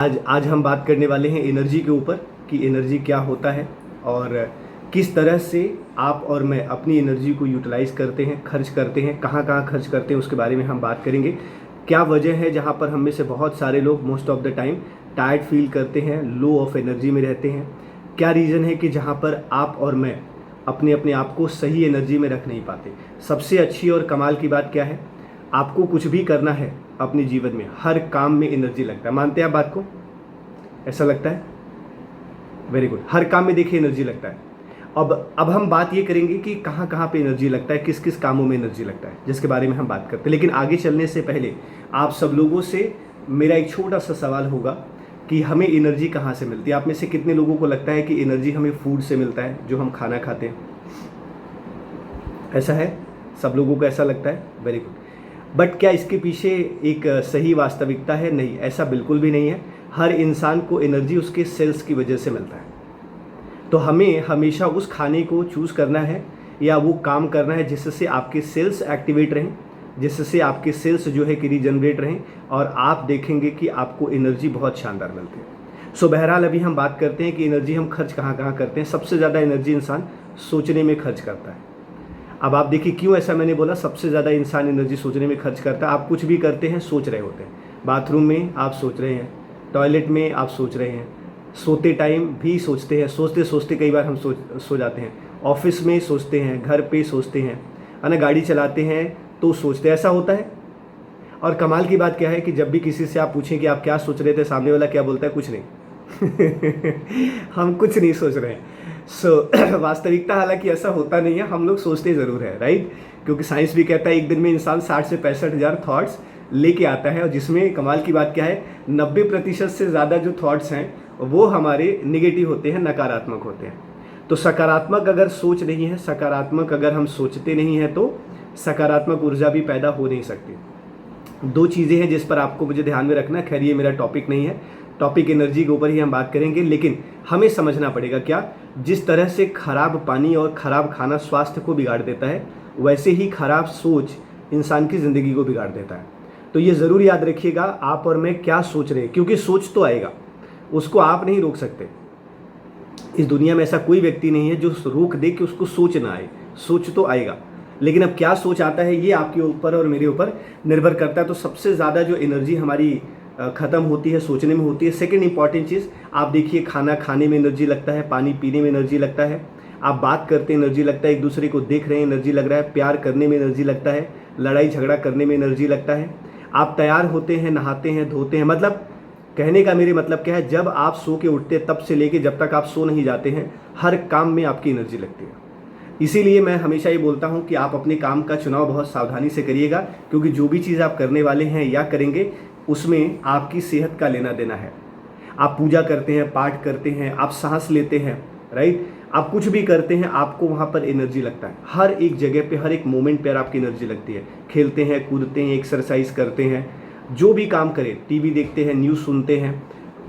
आज हम बात करने वाले हैं एनर्जी के ऊपर कि एनर्जी क्या होता है और किस तरह से आप और मैं अपनी एनर्जी को यूटिलाइज करते हैं, खर्च करते हैं, कहाँ कहाँ खर्च करते हैं, उसके बारे में हम बात करेंगे। क्या वजह है जहाँ पर हम में से बहुत सारे लोग most of the time tired feel करते हैं, लो ऑफ एनर्जी में रहते हैं। क्या रीज़न है कि जहाँ पर आप और मैं अपने आप को सही एनर्जी में रख नहीं पाते। सबसे अच्छी और कमाल की बात क्या है, आपको कुछ भी करना है अपने जीवन में, हर काम में एनर्जी लगता है। मानते हैं आप बात को? ऐसा लगता है? Very good. हर काम में देखिए एनर्जी लगता है। अब हम बात ये करेंगे कि कहाँ कहाँ पे एनर्जी लगता है, किस किस कामों में एनर्जी लगता है, जिसके बारे में हम बात करते हैं। लेकिन आगे चलने से पहले आप सब लोगों से मेरा एक छोटा सा सवाल होगा कि हमें एनर्जी कहाँ से मिलती है। आप में से कितने लोगों को लगता है कि एनर्जी हमें फूड से मिलता है, जो हम खाना खाते हैं? ऐसा है? सब लोगों को ऐसा लगता है? Very good. बट क्या इसके पीछे एक सही वास्तविकता है? नहीं, ऐसा बिल्कुल भी नहीं है। हर इंसान को एनर्जी उसके सेल्स की वजह से मिलता है। तो हमें हमेशा उस खाने को चूज़ करना है या वो काम करना है जिससे आपके सेल्स एक्टिवेट रहें, जिससे आपके सेल्स जो है कि रीजनरेट रहें, और आप देखेंगे कि आपको एनर्जी बहुत शानदार मिलती है। सो बहरहाल अभी हम बात करते हैं कि एनर्जी हम खर्च कहाँ कहाँ करते हैं। सबसे ज़्यादा एनर्जी इंसान सोचने में खर्च करता है। अब आप देखिए क्यों ऐसा मैंने बोला, सबसे ज़्यादा इंसान एनर्जी सोचने में खर्च करता है। आप कुछ भी करते हैं सोच रहे होते हैं। बाथरूम में आप सोच रहे हैं, टॉयलेट में आप सोच रहे हैं, सोते टाइम भी सोचते हैं, सोचते सोचते कई बार हम सो जाते हैं, ऑफिस में सोचते हैं, घर पे सोचते हैं, है ना, गाड़ी चलाते हैं तो सोचते हैं। ऐसा होता है। और कमाल की बात क्या है कि जब भी किसी से आप पूछें कि आप क्या सोच रहे थे, सामने वाला क्या बोलता है? कुछ नहीं। हम कुछ नहीं सोच रहे हैं। वास्तविकता हालांकि ऐसा होता नहीं है, हम लोग सोचते ज़रूर है, राइट? क्योंकि साइंस भी कहता है एक दिन में इंसान 60 से 65 हज़ार थॉट्स लेके आता है, और जिसमें कमाल की बात क्या है, 90% से ज़्यादा जो थॉट्स हैं वो हमारे निगेटिव होते हैं, नकारात्मक होते हैं। तो सकारात्मक अगर सोच नहीं है, सकारात्मक अगर हम सोचते नहीं हैं, तो सकारात्मक ऊर्जा भी पैदा हो नहीं सकती। दो चीज़ें हैं जिस पर आपको मुझे ध्यान में रखना है। खैर ये मेरा टॉपिक नहीं है, टॉपिक एनर्जी के ऊपर ही हम बात करेंगे, लेकिन हमें समझना पड़ेगा क्या, जिस तरह से खराब पानी और खराब खाना स्वास्थ्य को बिगाड़ देता है, वैसे ही खराब सोच इंसान की ज़िंदगी को बिगाड़ देता है। तो ये ज़रूर याद रखिएगा, आप और मैं क्या सोच रहे हैं, क्योंकि सोच तो आएगा, उसको आप नहीं रोक सकते। इस दुनिया में ऐसा कोई व्यक्ति नहीं है जो रोक दे कि उसको सोच ना आए। सोच तो आएगा, लेकिन अब क्या सोच आता है ये आपके ऊपर और मेरे ऊपर निर्भर करता है। तो सबसे ज़्यादा जो एनर्जी हमारी ख़त्म होती है सोचने में होती है। सेकंड इंपॉर्टेंट चीज़, आप देखिए खाना खाने में एनर्जी लगता है, पानी पीने में एनर्जी लगता है, आप बात करते हैं एनर्जी लगता है, एक दूसरे को देख रहे हैं एनर्जी लग रहा है, प्यार करने में एनर्जी लगता है, लड़ाई झगड़ा करने में एनर्जी लगता है, आप तैयार होते हैं, नहाते हैं, धोते हैं। मतलब कहने का मेरे मतलब क्या है, जब आप सो के उठते तब से लेके जब तक आप सो नहीं जाते हैं, हर काम में आपकी एनर्जी लगती है। इसीलिए मैं हमेशा ये बोलता हूँ कि आप अपने काम का चुनाव बहुत सावधानी से करिएगा, क्योंकि जो भी चीज़ आप करने वाले हैं या करेंगे उसमें आपकी सेहत का लेना देना है। आप पूजा करते हैं, पाठ करते हैं, आप सांस लेते हैं, राइट, आप कुछ भी करते हैं, आपको वहाँ पर एनर्जी लगता है। हर एक जगह पे, हर एक मोमेंट पर आपकी एनर्जी लगती है। खेलते हैं, कूदते हैं, एक्सरसाइज करते हैं, जो भी काम करें, टीवी देखते हैं, न्यूज़ सुनते हैं,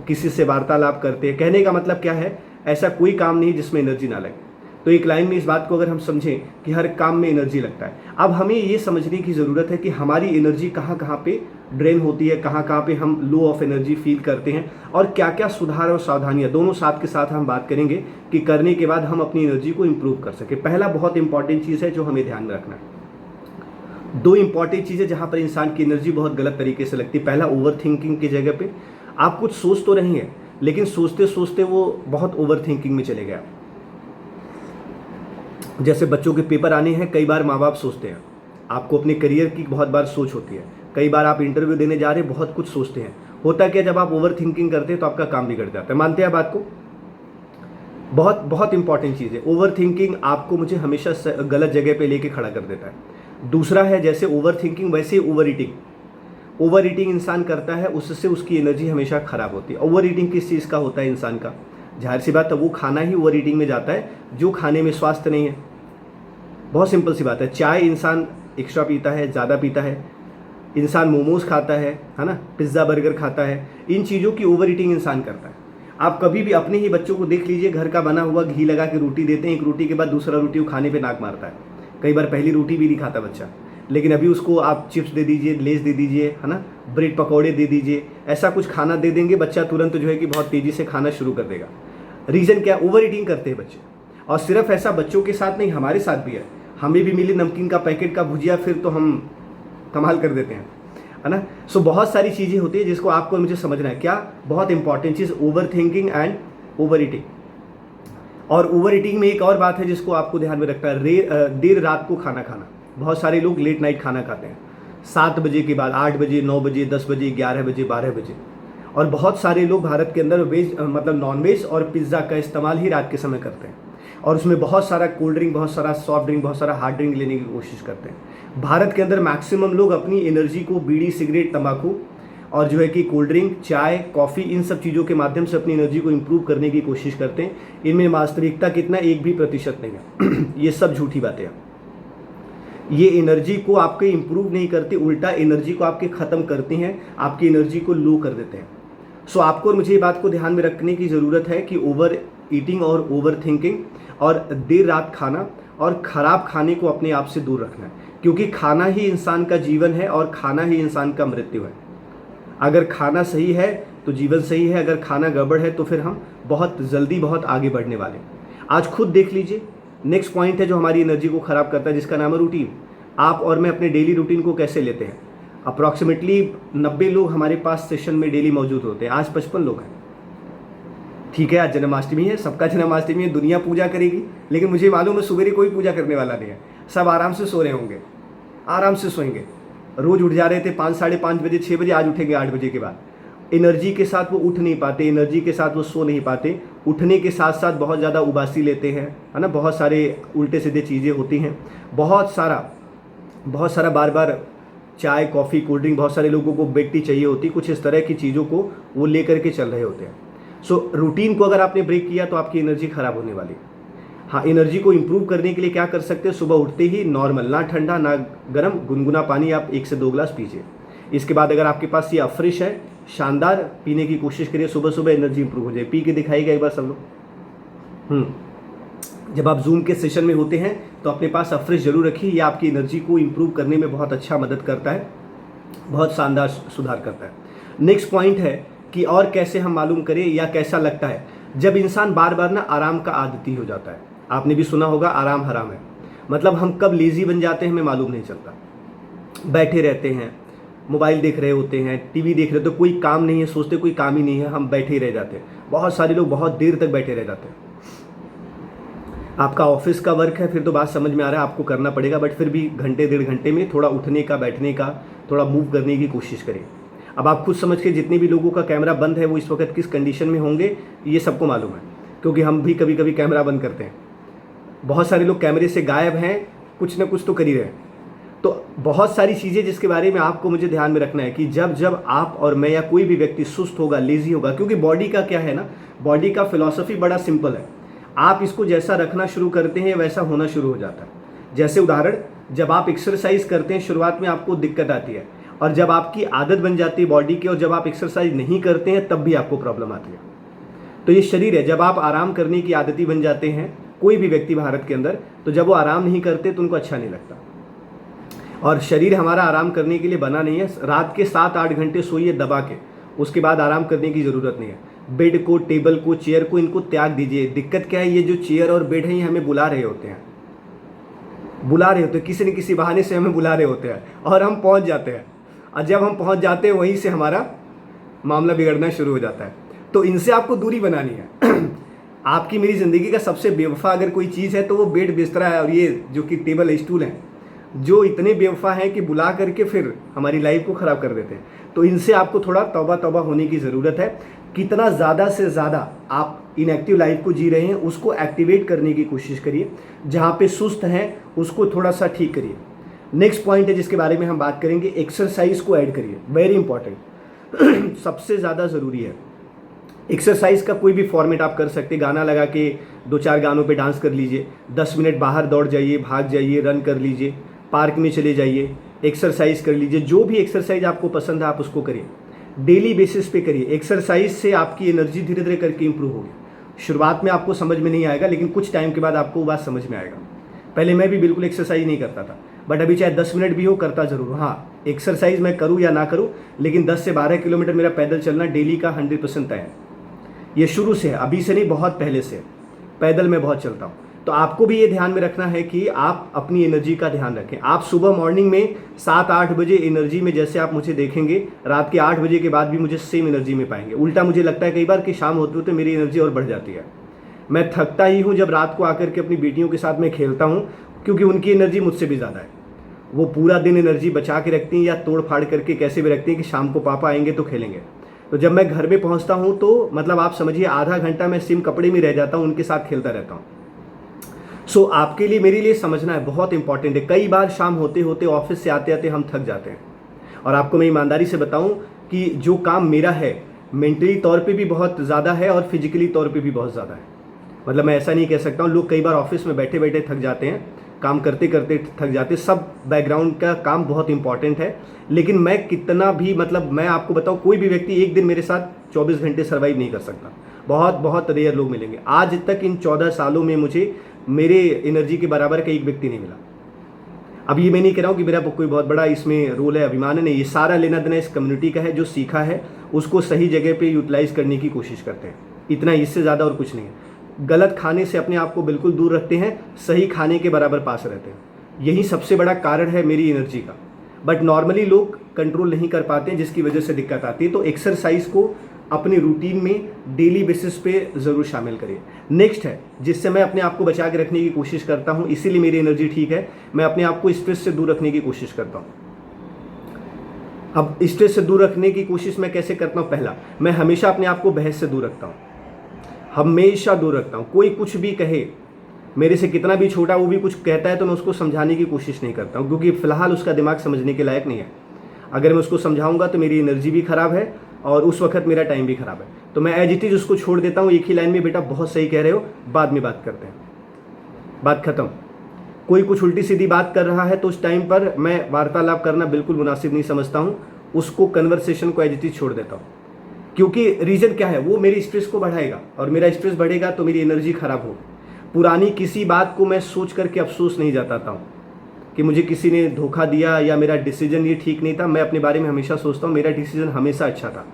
किसी से वार्तालाप करते हैं। कहने का मतलब क्या है, ऐसा कोई काम नहीं जिसमें एनर्जी ना लगे। तो एक लाइन में इस बात को अगर हम समझें कि हर काम में एनर्जी लगता है, अब हमें ये समझने की ज़रूरत है कि हमारी एनर्जी कहाँ कहाँ पे ड्रेन होती है, कहाँ कहाँ पे हम लो ऑफ एनर्जी फील करते हैं, और क्या क्या सुधार और सावधानियाँ दोनों साथ के साथ हम बात करेंगे कि करने के बाद हम अपनी एनर्जी को इम्प्रूव कर सकें। पहला बहुत इंपॉर्टेंट चीज़ है जो हमें ध्यान में रखना है। दो इंपॉर्टेंट चीज़ें जहाँ पर इंसान की एनर्जी बहुत गलत तरीके से लगती है। पहला, ओवर थिंकिंग की जगह पे आप कुछ सोच तो रही हैं, लेकिन सोचते सोचते वो बहुत ओवर थिंकिंग में चले गया। जैसे बच्चों के पेपर आने हैं, कई बार माँ बाप सोचते हैं, आपको अपने करियर की बहुत बार सोच होती है, कई बार आप इंटरव्यू देने जा रहे हैं, बहुत कुछ सोचते हैं। होता क्या, जब आप ओवर थिंकिंग करते हैं तो आपका काम बिगड़ जाता है। मानते हैं बात को? बहुत बहुत इंपॉर्टेंट चीज़ है। ओवर थिंकिंग आपको मुझे हमेशा गलत जगह पे लेके खड़ा कर देता है। दूसरा है, जैसे ओवर थिंकिंग वैसे ओवर ईटिंग। ओवर ईटिंग इंसान करता है, उससे उसकी एनर्जी हमेशा खराब होती है। ओवर ईटिंग किस चीज़ का होता है इंसान का? जाहिर सी बात है, वो खाना ही ओवर ईटिंग में जाता है जो खाने में स्वास्थ्य नहीं है। बहुत सिंपल सी बात है। चाय इंसान एक्स्ट्रा पीता है, ज़्यादा पीता है, इंसान मोमोज खाता है ना, पिज़्ज़ा बर्गर खाता है, इन चीज़ों की ओवर ईटिंग इंसान करता है। आप कभी भी अपने ही बच्चों को देख लीजिए, घर का बना हुआ घी लगा के रोटी देते हैं, एक रोटी के बाद दूसरा रोटी वो खाने पे नाक मारता है, कई बार पहली रोटी भी नहीं खाता बच्चा। लेकिन अभी उसको आप चिप्स दे दीजिए, लेस दे दीजिए, है ना, ब्रेड पकौड़े दे दीजिए, ऐसा कुछ खाना दे देंगे, बच्चा तुरंत जो है कि बहुत तेज़ी से खाना शुरू कर देगा। रीज़न क्या? ओवर ईटिंग करते हैं बच्चे। और सिर्फ ऐसा बच्चों के साथ नहीं, हमारे साथ भी है। हमें भी मिली नमकीन का पैकेट का भुजिया, फिर तो हम कमाल कर देते हैं, है ना। सो बहुत सारी चीज़ें होती है जिसको आपको मुझे समझना है। क्या? बहुत important cheese, over thinking and over eating. और ओवर ईटिंग में एक और बात है जिसको आपको ध्यान में रखना है, देर रात को खाना खाना। बहुत सारे लोग लेट नाइट खाना खाते हैं 7 बजे के बाद, 8 बजे, 9 बजे, 10 बजे, 11 बजे, 12 बजे। और बहुत सारे लोग भारत के अंदर वेज मतलब नॉनवेज और पिज़्ज़ा का इस्तेमाल ही रात के समय करते हैं, और उसमें बहुत सारा कोल्ड ड्रिंक, बहुत सारा सॉफ्ट ड्रिंक, बहुत सारा हार्ड ड्रिंक लेने की कोशिश करते हैं। भारत के अंदर मैक्सिमम लोग अपनी एनर्जी को बीड़ी, सिगरेट, तंबाकू और जो है कि कोल्ड ड्रिंक, चाय, कॉफ़ी, इन सब चीज़ों के माध्यम से अपनी एनर्जी को इम्प्रूव करने की कोशिश करते हैं। इनमें वास्तविकता कितना? 1% नहीं है। ये सब झूठी बातें हैं। ये एनर्जी को आपके इम्प्रूव नहीं करती, उल्टा एनर्जी को आपके ख़त्म करती हैं, आपकी एनर्जी को लो कर देते हैं। सो आपको और मुझे ये बात को ध्यान में रखने की ज़रूरत है कि ओवर ईटिंग और ओवर थिंकिंग और देर रात खाना और ख़राब खाने को अपने आप से दूर रखना है, क्योंकि खाना ही इंसान का जीवन है और खाना ही इंसान का मृत्यु है। अगर खाना सही है तो जीवन सही है, अगर खाना गड़बड़ है तो फिर हम बहुत जल्दी बहुत आगे बढ़ने वाले। आज खुद देख लीजिए, नेक्स्ट पॉइंट है जो हमारी एनर्जी को ख़राब करता है, जिसका नाम है रूटीन। आप और मैं अपने डेली रूटीन को कैसे लेते हैं? अप्रॉक्सीमेटली 90 लोग हमारे पास सेशन में डेली मौजूद होते हैं, आज 55 लोग हैं। ठीक है, आज जन्माष्टमी है, सबका जन्माष्टमी है, दुनिया पूजा करेगी, लेकिन मुझे मालूम है सुबह कोई पूजा करने वाला नहीं है। सब आराम से सो रहे होंगे, आराम से सोएंगे। रोज़ उठ जा रहे थे 5, साढ़े 5 बजे, 6 बजे, आज उठेंगे 8 बजे के बाद। एनर्जी के साथ वो उठ नहीं पाते, एनर्जी के साथ वो सो नहीं पाते। उठने के साथ साथ बहुत ज़्यादा उबासी लेते हैं, है ना, बहुत सारे उल्टे सीधे चीज़ें होती हैं, बहुत सारा बार बार चाय, कॉफ़ी, कोल्ड ड्रिंक, बहुत सारे लोगों को बेटी चाहिए होती, कुछ इस तरह की चीज़ों को वो लेकर के चल रहे होते हैं। सो रूटीन को अगर आपने ब्रेक किया तो आपकी एनर्जी ख़राब होने वाली। हाँ, एनर्जी को इम्प्रूव करने के लिए क्या कर सकते हैं? सुबह उठते ही नॉर्मल, ना ठंडा ना गर्म, गुनगुना पानी आप 1 से 2 ग्लास पीजिए। इसके बाद अगर आपके पास ये अफ्रेश है, शानदार, पीने की कोशिश करिए सुबह सुबह, एनर्जी इंप्रूव हो जाए। पी के दिखाइएगा एक बार सब लोग। जब आप जूम के सेशन में होते हैं तो अपने पास अफ्रेश जरूर रखिए, ये आपकी एनर्जी को इम्प्रूव करने में बहुत अच्छा मदद करता है, बहुत शानदार सुधार करता है। नेक्स्ट पॉइंट है कि और कैसे हम मालूम करें या कैसा लगता है जब इंसान बार बार ना आराम का आदती हो जाता है। आपने भी सुना होगा आराम हराम है, मतलब हम कब लेजी बन जाते हैं हमें मालूम नहीं चलता। बैठे रहते हैं, मोबाइल देख रहे होते हैं, टीवी देख रहे होते, कोई काम नहीं है, सोचते कोई काम ही नहीं है, हम बैठे ही रह जाते हैं। बहुत सारे लोग बहुत देर तक बैठे रह जाते हैं। आपका ऑफिस का वर्क है फिर तो बात समझ में आ रहा है, आपको करना पड़ेगा, बट फिर भी घंटे 1.5 घंटे में थोड़ा उठने का, बैठने का, थोड़ा मूव करने की कोशिश करें। अब आप खुद समझ के, जितने भी लोगों का कैमरा बंद है वो इस वक्त किस कंडीशन में होंगे ये सबको मालूम है, क्योंकि हम भी कभी कभी कैमरा बंद करते हैं। बहुत सारे लोग कैमरे से गायब हैं, कुछ ना कुछ तो कर ही रहे हैं। तो बहुत सारी चीज़ें जिसके बारे में आपको मुझे ध्यान में रखना है कि जब जब आप और मैं या कोई भी व्यक्ति सुस्त होगा, लेजी होगा, क्योंकि बॉडी का क्या है ना, बॉडी का फिलॉसफी बड़ा सिंपल है, आप इसको जैसा रखना शुरू करते हैं वैसा होना शुरू हो जाता है। जैसे उदाहरण, जब आप एक्सरसाइज करते हैं शुरुआत में आपको दिक्कत आती है, और जब आपकी आदत बन जाती है बॉडी की और जब आप एक्सरसाइज नहीं करते हैं तब भी आपको प्रॉब्लम आती है। तो ये शरीर है, जब आप आराम करने की आदती बन जाते हैं, कोई भी व्यक्ति भारत के अंदर, तो जब वो आराम नहीं करते तो उनको अच्छा नहीं लगता। और शरीर हमारा आराम करने के लिए बना नहीं है। रात के 7-8 घंटे सोइए दबा के, उसके बाद आराम करने की ज़रूरत नहीं है। बेड को, टेबल को, चेयर को, इनको त्याग दीजिए। दिक्कत क्या है, ये जो चेयर और बेड है ये हमें बुला रहे होते हैं, किसी न किसी बहाने से हमें बुला रहे होते हैं और हम पहुंच जाते हैं, और जब हम पहुंच जाते हैं वहीं से हमारा मामला बिगड़ना शुरू हो जाता है। तो इनसे आपको दूरी बनानी है। आपकी मेरी ज़िंदगी का सबसे बेवफा अगर कोई चीज़ है तो वो बेड, बिस्तरा है, और ये जो कि टेबल, स्टूल हैं, जो इतने बेवफा हैं कि बुला करके फिर हमारी लाइफ को ख़राब कर देते हैं। तो इनसे आपको थोड़ा तौबा होने की ज़रूरत है। कितना ज़्यादा से ज़्यादा आप इनएक्टिव लाइफ को जी रहे हैं उसको एक्टिवेट करने की कोशिश करिए, जहाँ पे सुस्त हैं उसको थोड़ा सा ठीक करिए। नेक्स्ट पॉइंट है जिसके बारे में हम बात करेंगे, एक्सरसाइज को ऐड करिए, वेरी इंपॉर्टेंट। सबसे ज़्यादा ज़रूरी है एक्सरसाइज का। कोई भी फॉर्मेट आप कर सकते, गाना लगा के 2-4 गानों पे डांस कर लीजिए, 10 मिनट बाहर दौड़ जाइए, भाग जाइए, रन कर लीजिए, पार्क में चले जाइए, एक्सरसाइज कर लीजिए। जो भी एक्सरसाइज आपको पसंद है आप उसको करिए, डेली बेसिस पे करिए। एक्सरसाइज से आपकी एनर्जी धीरे धीरे करके इंप्रूव होगी। शुरुआत में आपको समझ में नहीं आएगा, लेकिन कुछ टाइम के बाद आपको वो बात समझ में आएगा। पहले मैं भी बिल्कुल एक्सरसाइज नहीं करता था, बट अभी चाहे 10 मिनट भी हो करता ज़रूर हूँ। हाँ, एक्सरसाइज मैं करूँ या ना करूँ, लेकिन 10 से 12 किलोमीटर मेरा पैदल चलना डेली का 100% तय है। ये शुरू से है, अभी से नहीं, बहुत पहले से पैदल मैं बहुत चलता हूँ। तो आपको भी ये ध्यान में रखना है कि आप अपनी एनर्जी का ध्यान रखें। आप सुबह मॉर्निंग में 7-8 बजे एनर्जी में जैसे आप मुझे देखेंगे, रात के 8 बजे के बाद भी मुझे सेम एनर्जी में पाएंगे। उल्टा मुझे लगता है कई बार कि शाम होते होते मेरी एनर्जी और बढ़ जाती है। मैं थकता ही हूँ जब रात को आकर के अपनी बेटियों के साथ मैं खेलता हूँ, क्योंकि उनकी एनर्जी मुझसे भी ज़्यादा है। वो पूरा दिन एनर्जी बचा के रखती हैं या तोड़ फाड़ करके कैसे भी रखती हैं कि शाम को पापा आएंगे तो खेलेंगे। तो जब मैं घर में पहुँचता हूँ तो मतलब आप समझिए आधा घंटा मैं सेम कपड़े में रह जाता हूँ, उनके साथ खेलता रहता हूँ। सो आपके लिए, मेरे लिए समझना है, बहुत इंपॉर्टेंट है। कई बार शाम होते होते, ऑफिस से आते आते हम थक जाते हैं। और आपको मैं ईमानदारी से बताऊं कि जो काम मेरा है मेंटली तौर पे भी बहुत ज़्यादा है और फिजिकली तौर पे भी बहुत ज़्यादा है। मतलब मैं ऐसा नहीं कह सकता हूँ, लोग कई बार ऑफिस में बैठे बैठे थक जाते हैं, काम करते करते थक जाते हैं। सब बैकग्राउंड का काम बहुत इंपॉर्टेंट है, लेकिन मैं कितना भी, मतलब मैं आपको बताऊँ, कोई भी व्यक्ति एक दिन मेरे साथ 24 घंटे सर्वाइव नहीं कर सकता। बहुत बहुत रेयर लोग मिलेंगे। आज तक इन 14 सालों में मुझे मेरे एनर्जी के बराबर का एक व्यक्ति नहीं मिला। अब ये मैं नहीं कह रहा हूँ कि मेरा कोई बहुत बड़ा इसमें रोल है, अभिमान है, नहीं। ये सारा लेना देना इस कम्युनिटी का है। जो सीखा है उसको सही जगह पे यूटिलाइज करने की कोशिश करते हैं, इतना, इससे ज़्यादा और कुछ नहीं है। गलत खाने से अपने आप को बिल्कुल दूर रखते हैं, सही खाने के बराबर पास रहते हैं। यही सबसे बड़ा कारण है मेरी एनर्जी का। बट नॉर्मली लोग कंट्रोल नहीं कर पाते हैं, जिसकी वजह से दिक्कत आती है। तो एक्सरसाइज को अपने रूटीन में डेली बेसिस पे ज़रूर शामिल करिए। नेक्स्ट है जिससे मैं अपने आप को बचा के रखने की कोशिश करता हूँ, इसीलिए मेरी एनर्जी ठीक है, मैं अपने आप को स्ट्रेस से दूर रखने की कोशिश करता हूँ। अब स्ट्रेस से दूर रखने की कोशिश मैं कैसे करता हूँ? पहला, मैं हमेशा अपने आप को बहस से दूर रखता हूँ, हमेशा दूर रखता हूँ। कोई कुछ भी कहे, मेरे से कितना भी छोटा वो भी कुछ कहता है तो मैं उसको समझाने की कोशिश नहीं करता हूँ, क्योंकि फ़िलहाल उसका दिमाग समझने के लायक नहीं है। अगर मैं उसको समझाऊंगा तो मेरी एनर्जी भी ख़राब है और उस वक्त मेरा टाइम भी ख़राब है। तो मैं एज इट इज़ उसको छोड़ देता हूँ, एक ही लाइन में, बेटा बहुत सही कह रहे हो, बाद में बात करते हैं, बात ख़त्म। कोई कुछ उल्टी सीधी बात कर रहा है तो उस टाइम पर मैं वार्तालाप करना बिल्कुल मुनासिब नहीं समझता हूँ, उसको कन्वर्सेशन को एज इट इज़ छोड़ देता हूँ। क्योंकि रीज़न क्या है, वो मेरी स्ट्रेस को बढ़ाएगा और मेरा स्ट्रेस बढ़ेगा तो मेरी एनर्जी ख़राब होगी। पुरानी किसी बात को मैं सोच करके अफसोस नहीं जताता हूँ कि मुझे किसी ने धोखा दिया या मेरा डिसीजन ये ठीक नहीं था। मैं अपने बारे में हमेशा सोचता हूँ मेरा डिसीजन हमेशा अच्छा था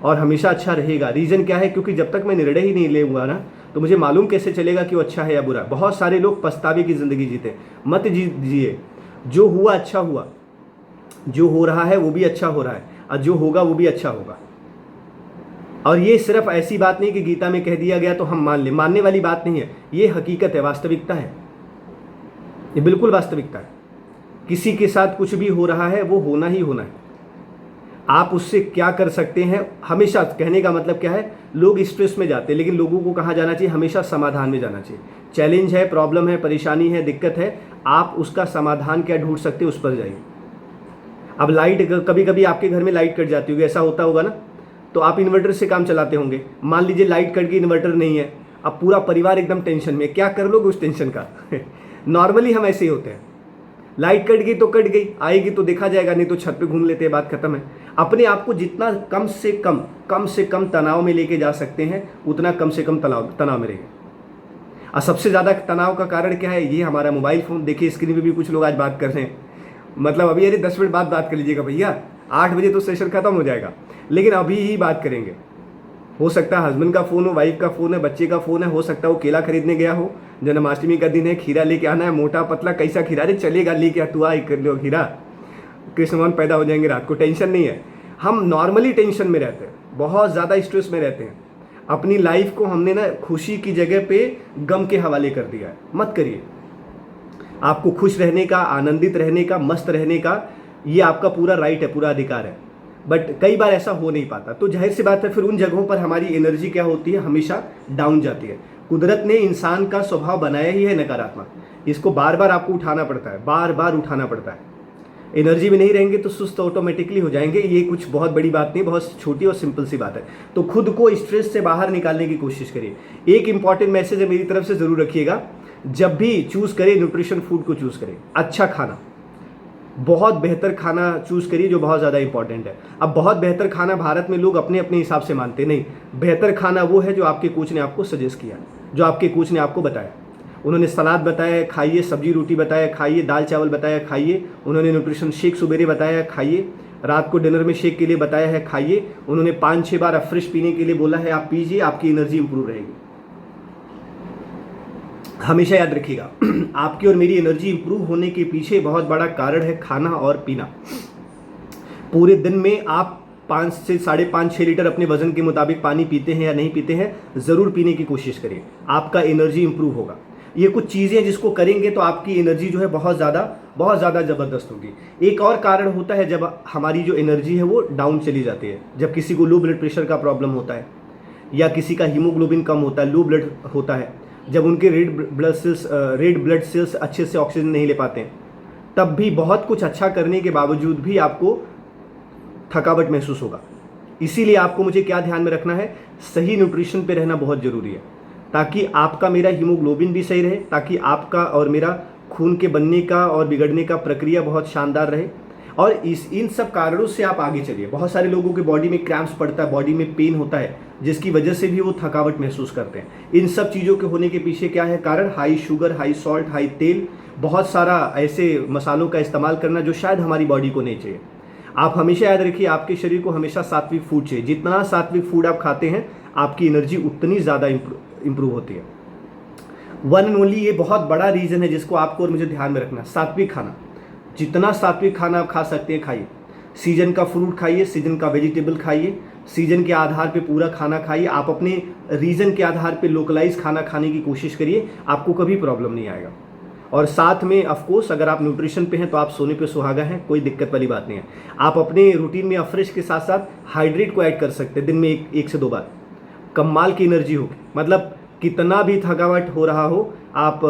और हमेशा अच्छा रहेगा। रीज़न क्या है, क्योंकि जब तक मैं निर्णय ही नहीं ले हुआ ना, तो मुझे मालूम कैसे चलेगा कि वो अच्छा है या बुरा। बहुत सारे लोग पछतावे की ज़िंदगी जीते। मत जिए, जो हुआ अच्छा हुआ, जो हो रहा है वो भी अच्छा हो रहा है और जो होगा वो भी अच्छा होगा। और ये सिर्फ ऐसी बात नहीं कि गीता में कह दिया गया तो हम मान लें, मानने वाली बात नहीं है, ये हकीकत है, वास्तविकता है, ये बिल्कुल वास्तविकता है। किसी के साथ कुछ भी हो रहा है वो होना ही होना है। आप उससे क्या कर सकते हैं, हमेशा कहने का मतलब क्या है, लोग स्ट्रेस में जाते हैं, लेकिन लोगों को कहाँ जाना चाहिए, हमेशा समाधान में जाना चाहिए। चैलेंज है, प्रॉब्लम है, परेशानी है, दिक्कत है, आप उसका समाधान क्या ढूंढ सकते हैं उस पर जाइए। अब लाइट, कभी कभी आपके घर में लाइट कट जाती होगी, ऐसा होता होगा ना, तो आप इन्वर्टर से काम चलाते होंगे। मान लीजिए लाइट कट गई, इन्वर्टर नहीं है, अब पूरा परिवार एकदम टेंशन में, क्या कर लोगे उस टेंशन का? नॉर्मली हम ऐसे ही होते हैं, लाइट कट गई तो कट गई, आएगी तो देखा जाएगा, नहीं तो छत पे घूम लेते हैं, बात खत्म है। अपने आप को जितना कम से कम तनाव में लेके जा सकते हैं उतना कम से कम तनाव में रहिए। और सबसे ज़्यादा तनाव का कारण क्या है, ये हमारा मोबाइल फ़ोन। देखिए स्क्रीन पे भी कुछ लोग आज बात कर रहे हैं, मतलब अभी अरे 10 मिनट बाद बात कर लीजिएगा भैया, 8 बजे तो सेशन खत्म हो जाएगा, लेकिन अभी ही बात करेंगे। हो सकता है हस्बैंड का फ़ोन हो, वाइफ का फ़ोन है, बच्चे का फ़ोन है, हो सकता है वो केला खरीदने गया हो, जन्माष्टमी का दिन है, खीरा लेके आना है, मोटा पतला कैसा खीरा, अरे चलेगा लेके आ, तू आ कर लो खीरा, कृष्ण भगवान पैदा हो जाएंगे रात को, टेंशन नहीं है। हम नॉर्मली टेंशन में रहते हैं, बहुत ज़्यादा स्ट्रेस में रहते हैं। अपनी लाइफ को हमने ना खुशी की जगह पे गम के हवाले कर दिया है। मत करिए। आपको खुश रहने का, आनंदित रहने का, मस्त रहने का, ये आपका पूरा राइट है, पूरा अधिकार है। बट कई बार ऐसा हो नहीं पाता, तो जाहिर सी बात है फिर उन जगहों पर हमारी एनर्जी क्या होती है, हमेशा डाउन जाती है। कुदरत ने इंसान का स्वभाव बनाया ही है नकारात्मक, इसको बार बार आपको उठाना पड़ता है, बार बार उठाना पड़ता है। एनर्जी में नहीं रहेंगे तो सुस्त ऑटोमेटिकली हो जाएंगे। ये कुछ बहुत बड़ी बात नहीं, बहुत छोटी और सिंपल सी बात है। तो खुद को स्ट्रेस से बाहर निकालने की कोशिश करिए। एक इंपॉर्टेंट मैसेज है मेरी तरफ से, ज़रूर रखिएगा, जब भी चूज़ करें न्यूट्रिशन फूड को चूज़ करें, अच्छा खाना, बहुत बेहतर खाना चूज़ करिए, जो बहुत ज़्यादा इंपॉर्टेंट है। अब बहुत बेहतर खाना भारत में लोग अपने अपने हिसाब से मानते नहीं। बेहतर खाना वो है जो आपके कोच ने आपको सजेस्ट किया, जो आपके कोच ने आपको बताया। उन्होंने सलाद बताया खाइए, सब्जी रोटी बताया खाइए, दाल चावल बताया खाइए, उन्होंने न्यूट्रिशन शेक सुबेरे बताया खाइए, रात को डिनर में शेक के लिए बताया है खाइए, उन्होंने 5-6 बार फ्रेश पीने के लिए बोला है आप पीजिए, आपकी एनर्जी इंप्रूव रहेगी। हमेशा याद रखिएगा आपकी और मेरी एनर्जी इंप्रूव होने के पीछे बहुत बड़ा कारण है खाना और पीना। पूरे दिन में आप 5 से 5.5-6 लीटर अपने वजन के मुताबिक पानी पीते हैं या नहीं पीते हैं, ज़रूर पीने की कोशिश करिए, आपका एनर्जी इंप्रूव होगा। ये कुछ चीज़ें जिसको करेंगे तो आपकी एनर्जी जो है बहुत ज़्यादा ज़बरदस्त होगी। एक और कारण होता है जब हमारी जो एनर्जी है वो डाउन चली जाती है, जब किसी को लो ब्लड प्रेशर का प्रॉब्लम होता है या किसी का हीमोग्लोबिन कम होता है, लो ब्लड होता है, जब उनके रेड ब्लड सेल्स अच्छे से ऑक्सीजन नहीं ले पाते हैं, तब भी बहुत कुछ अच्छा करने के बावजूद भी आपको थकावट महसूस होगा। इसीलिए आपको मुझे क्या ध्यान में रखना है, सही न्यूट्रिशन पे रहना बहुत ज़रूरी है, ताकि आपका मेरा हीमोग्लोबिन भी सही रहे, ताकि आपका और मेरा खून के बनने का और बिगड़ने का प्रक्रिया बहुत शानदार रहे, और इन सब कारणों से आप आगे चलिए। बहुत सारे लोगों के बॉडी में क्रैम्प्स पड़ता है, बॉडी में पेन होता है, जिसकी वजह से भी वो थकावट महसूस करते हैं। इन सब चीज़ों के होने के पीछे क्या है कारण? High sugar, high salt, high तेल, बहुत सारा ऐसे मसालों का इस्तेमाल करना जो शायद हमारी बॉडी को नहीं चाहिए। आप हमेशा याद रखिए, आपके शरीर को हमेशा सात्विक फूड चाहिए। जितना सात्विक फूड आप खाते हैं, आपकी एनर्जी उतनी ज़्यादा इंप्रूव होती है। वन एंड ओनली ये बहुत बड़ा रीज़न है जिसको आपको और मुझे ध्यान में रखना, सात्विक खाना। जितना सात्विक खाना आप खा सकते हैं खाइए। सीजन का फ्रूट खाइए, सीजन का वेजिटेबल खाइए, सीजन के आधार पे पूरा खाना खाइए। आप अपने रीजन के आधार पे लोकलाइज खाना खाने की कोशिश करिए, आपको कभी प्रॉब्लम नहीं आएगा। और साथ में ऑफ कोर्स अगर आप न्यूट्रिशन पे हैं तो आप सोने पे सुहागा हैं, कोई दिक्कत वाली बात नहीं है। आप अपने रूटीन में अफ्रेश के साथ साथ हाइड्रेट को ऐड कर सकते हैं, दिन में एक से 2 बार। कमाल की एनर्जी होगी, मतलब कितना भी थकावट हो रहा हो, आप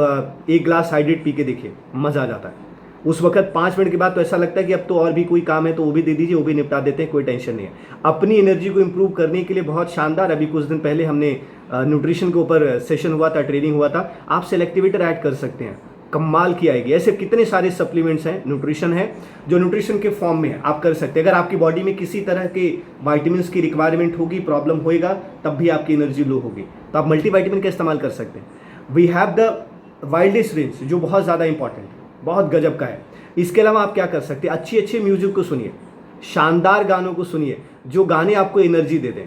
1 ग्लास हाइड्रेट पी के देखिए, मज़ा आ जाता है। उस वक्त 5 मिनट के बाद तो ऐसा लगता है कि अब तो और भी कोई काम है तो वो भी दे दीजिए, वो भी निपटा देते हैं, कोई टेंशन नहीं है। अपनी एनर्जी को इंप्रूव करने के लिए बहुत शानदार, अभी कुछ दिन पहले हमने न्यूट्रिशन के ऊपर सेशन हुआ था, ट्रेनिंग हुआ था, आप सेलेक्टिवेटर ऐड कर सकते हैं, कमाल की आएगी। ऐसे कितने सारे सप्लीमेंट्स हैं, न्यूट्रिशन है जो न्यूट्रिशन के फॉर्म में है, आप कर सकते हैं। अगर आपकी बॉडी में किसी तरह के वाइटामिन की रिक्वायरमेंट होगी, प्रॉब्लम होएगा, तब भी आपकी एनर्जी लो होगी, तो आप मल्टीविटामिन का इस्तेमाल कर सकते हैं। We have the wildest range जो बहुत ज़्यादा इंपॉर्टेंट है, बहुत गजब का है। इसके अलावा आप क्या कर सकते हैं, अच्छे म्यूजिक को सुनिए, शानदार गानों को सुनिए, जो गाने आपको एनर्जी दे दें।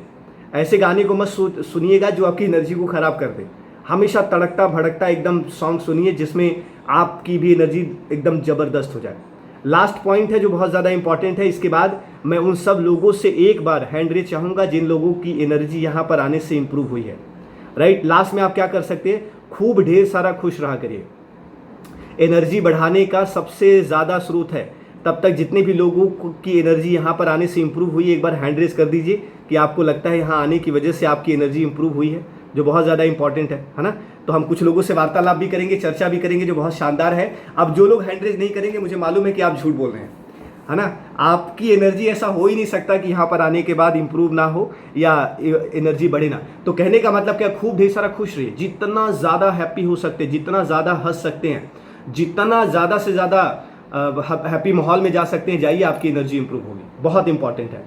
ऐसे गाने को मत सुनिएगा जो आपकी एनर्जी को ख़राब कर दे। हमेशा तड़कता भड़कता एकदम सॉन्ग सुनिए जिसमें आपकी भी एनर्जी एकदम ज़बरदस्त हो जाए। लास्ट पॉइंट है जो बहुत ज़्यादा इंपॉर्टेंट है, इसके बाद मैं उन सब लोगों से एक बार हैंड रेज चाहूँगा जिन लोगों की एनर्जी यहाँ पर आने से इंप्रूव हुई है। राइट, लास्ट में आप क्या कर सकते हैं, खूब ढेर सारा खुश रहा करिए। एनर्जी बढ़ाने का सबसे ज़्यादा स्रोत है। तब तक जितने भी लोगों की एनर्जी यहाँ पर आने से इंप्रूव हुई, एक बार हैंड रेज कर दीजिए कि आपको लगता है यहाँ आने की वजह से आपकी एनर्जी इंप्रूव हुई है, जो बहुत ज़्यादा इंपॉर्टेंट है ना। तो हम कुछ लोगों से वार्तालाप भी करेंगे, चर्चा भी करेंगे, जो बहुत शानदार है। अब जो लोग हैंड रेज नहीं करेंगे, मुझे मालूम है कि आप झूठ बोल रहे हैं, है ना। आपकी एनर्जी ऐसा हो ही नहीं सकता कि यहाँ पर आने के बाद इंप्रूव ना हो या एनर्जी बढ़े ना। तो कहने का मतलब क्या, खूब ढेर सारा खुश रहिए, जितना ज़्यादा हैप्पी हो सकते हैं, जितना ज़्यादा हंस सकते हैं, जितना ज़्यादा से ज़्यादा हैप्पी माहौल में जा सकते हैं, जाइए, आपकी एनर्जी इंप्रूव होगी। बहुत इंपॉर्टेंट है।